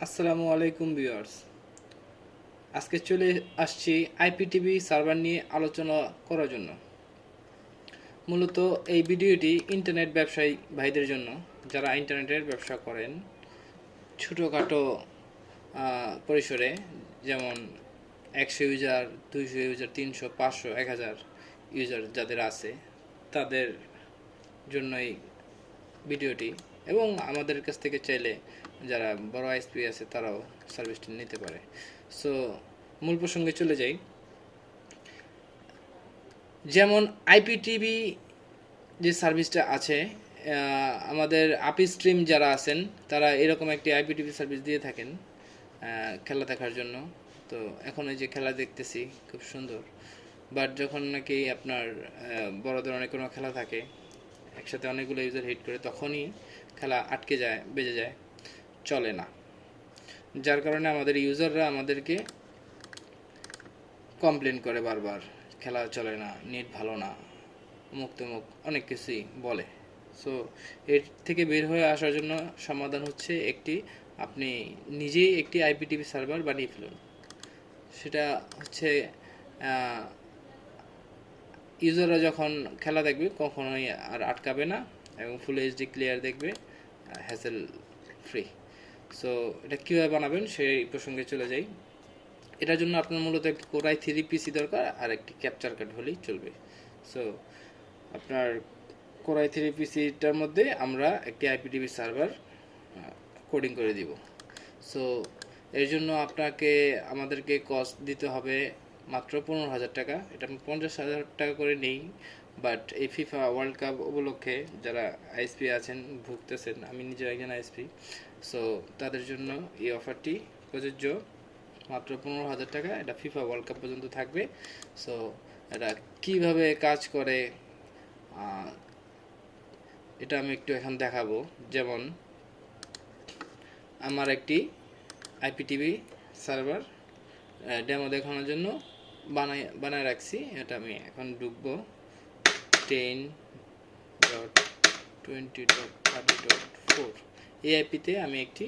আসসালামু আলাইকুম ভিউয়ার্স। আজকে চলে আসছি আইপিটিভি সার্ভার নিয়ে আলোচনা করার জন্য। মূলত এই ভিডিওটি ইন্টারনেট ব্যবসায়ী ভাইদের জন্য, যারা ইন্টারনেটের ব্যবসা করেন ছোটোখাটো পরিসরে, যেমন 100 ইউজার, 200 ইউজার, 300, 500, 1000 ইউজার যাদের আছে, তাদের জন্য এই ভিডিওটি। এবং আমাদের কাছ থেকে চাইলে যারা বড় আইএসপি আছে তারাও সার্ভিসটি নিতে পারে। সো মূল প্রসঙ্গে চলে যাই। যেমন আইপিটিভি যে সার্ভিসটা আছে, আমাদের আপি স্ট্রিম যারা আছেন তারা এরকম একটি আইপিটিভি সার্ভিস দিয়ে থাকেন খেলা দেখার জন্য। তো এখন এই যে খেলা দেখতেছি খুব সুন্দর, বাট যখন নাকি আপনার বড় ধরনের কোনো খেলা থাকে, একসাথে অনেকগুলো ইউজার হিট করে, তখনই খেলা আটকে যায়, বেজে যায়, চলে না। যার কারণে আমাদের ইউজাররা আমাদেরকে কমপ্লেন করে বারবার, খেলা চলে না, নেট ভালো না, অমুক তমুক অনেক কিছুই বলে। সো এর থেকে বের হয়ে আসার জন্য সমাধান হচ্ছে আপনি নিজেই একটি আইপিটিভি সার্ভার বানিয়ে ফেলুন। সেটা হচ্ছে ইউজাররা যখন খেলা দেখবে কখনোই আর আটকাবে না এবং ফুল এইচডি ক্লিয়ার দেখবে, হ্যাসেল ফ্রি। সো এটা কীভাবে বানাবেন সেই প্রসঙ্গে চলে যাই। এটার জন্য আপনার মূলত একটি কোর i3 পিসি দরকার আর একটি ক্যাপচার কার্ড হলেই চলবে। সো আপনার কোর i3 পিসিটার মধ্যে আমরা একটি আইপিটিভি সার্ভার কোডিং করে দিব। সো এর জন্য আমাদেরকে কস্ট দিতে হবে মাত্র 15,000 টাকা। এটা আমি 50,000 টাকা করে নেই, বাট এই ফিফা ওয়ার্ল্ড কাপ উপলক্ষে যারা আইএসপি আছেন, ভুগতেছেন, আমি নিজে একজন আইএসপি, সো তাদের জন্য এই অফারটি প্রযোজ্য। মাত্র 15,000 টাকা, এটা ফিফা ওয়ার্ল্ড কাপ পর্যন্ত থাকবে। সো এটা কিভাবে কাজ করে এটা আমি একটু এখন দেখাবো। যেমন আমার একটি আইপিটিভি সার্ভার ডেমো দেখানোর জন্য বানায় রাখছি। এটা আমি এখন ঢুকবো 10.20.30.4 এই আইপিতে আমি একটি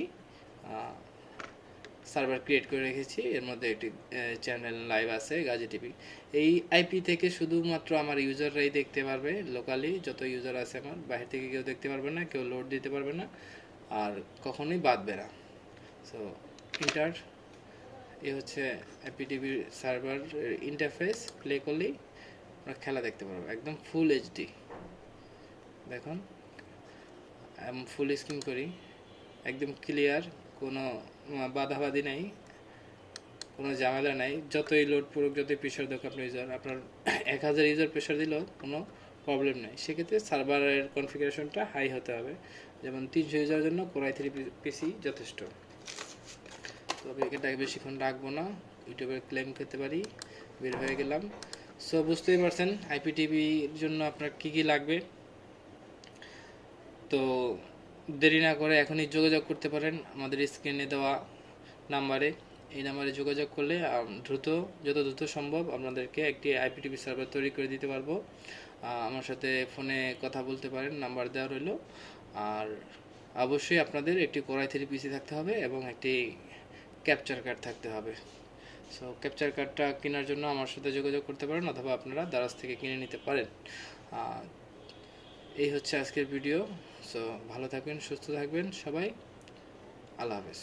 সার্ভার ক্রিয়েট করে রেখেছি। এর মধ্যে একটি চ্যানেল লাইভ আছে, গাজী টিভি। এই আইপি থেকে শুধুমাত্র আমার ইউজাররাই দেখতে পারবে। লোকালি যত ইউজার আছে আমার, বাইরে থেকে কেউ দেখতে পারবে না, কেউ লোড দিতে পারবে না, আর কখনোই বাদবে না। সো ইন্টার এ হচ্ছে আইপিটিভি সার্ভার ইন্টারফেস। প্লে করলেই আমরা খেলা দেখতে পারবো, একদম ফুল এইচডি। দেখুন, ফুল স্ক্রিন করি, একদম ক্লিয়ার, কোনো বাধাবাধি নাই, কোনো ঝামেলা নাই। যতই লোড পড়ুক, যতই প্রেশার দেখ আপনার ইউজার, আপনার 1000 ইউজার প্রেশার দিলেও কোনো প্রবলেম নেই। সেক্ষেত্রে সার্ভারের কনফিগারেশনটা হাই হতে হবে। যেমন 300 ইউজারের জন্য কোর i3 পিসি যথেষ্ট। তবে এটাকে বেশিক্ষণ রাখবো না, ইউটিউবের ক্লেম করতে পারি। বের হয়ে গেলাম। সো বুঝতেই পারছেন আইপিটিভির জন্য আপনার কী কী লাগবে। তো দেরি না করে এখনই যোগাযোগ করতে পারেন আমাদের স্ক্রিনে দেওয়া নাম্বারে। এই নাম্বারে যোগাযোগ করলে যত দ্রুত সম্ভব আপনাদেরকে একটি আইপিটিভি সার্ভার তৈরি করে দিতে পারবো। আমার সাথে ফোনে কথা বলতে পারেন, নাম্বার দেওয়া রইল। আর অবশ্যই আপনাদের একটি কোর i3 পিসি থাকতে হবে এবং একটি ক্যাপচার কার্ড থাকতে হবে। সো ক্যাপচার কার্ডটা কেনার জন্য আমার সাথে যোগাযোগ করতে পারেন, অথবা আপনারা দারাজ থেকে কিনে নিতে পারেন। এই হচ্ছে আজকের ভিডিও। সো ভালো থাকবেন, সুস্থ থাকবেন সবাই। আল্লাহ হাফেজ।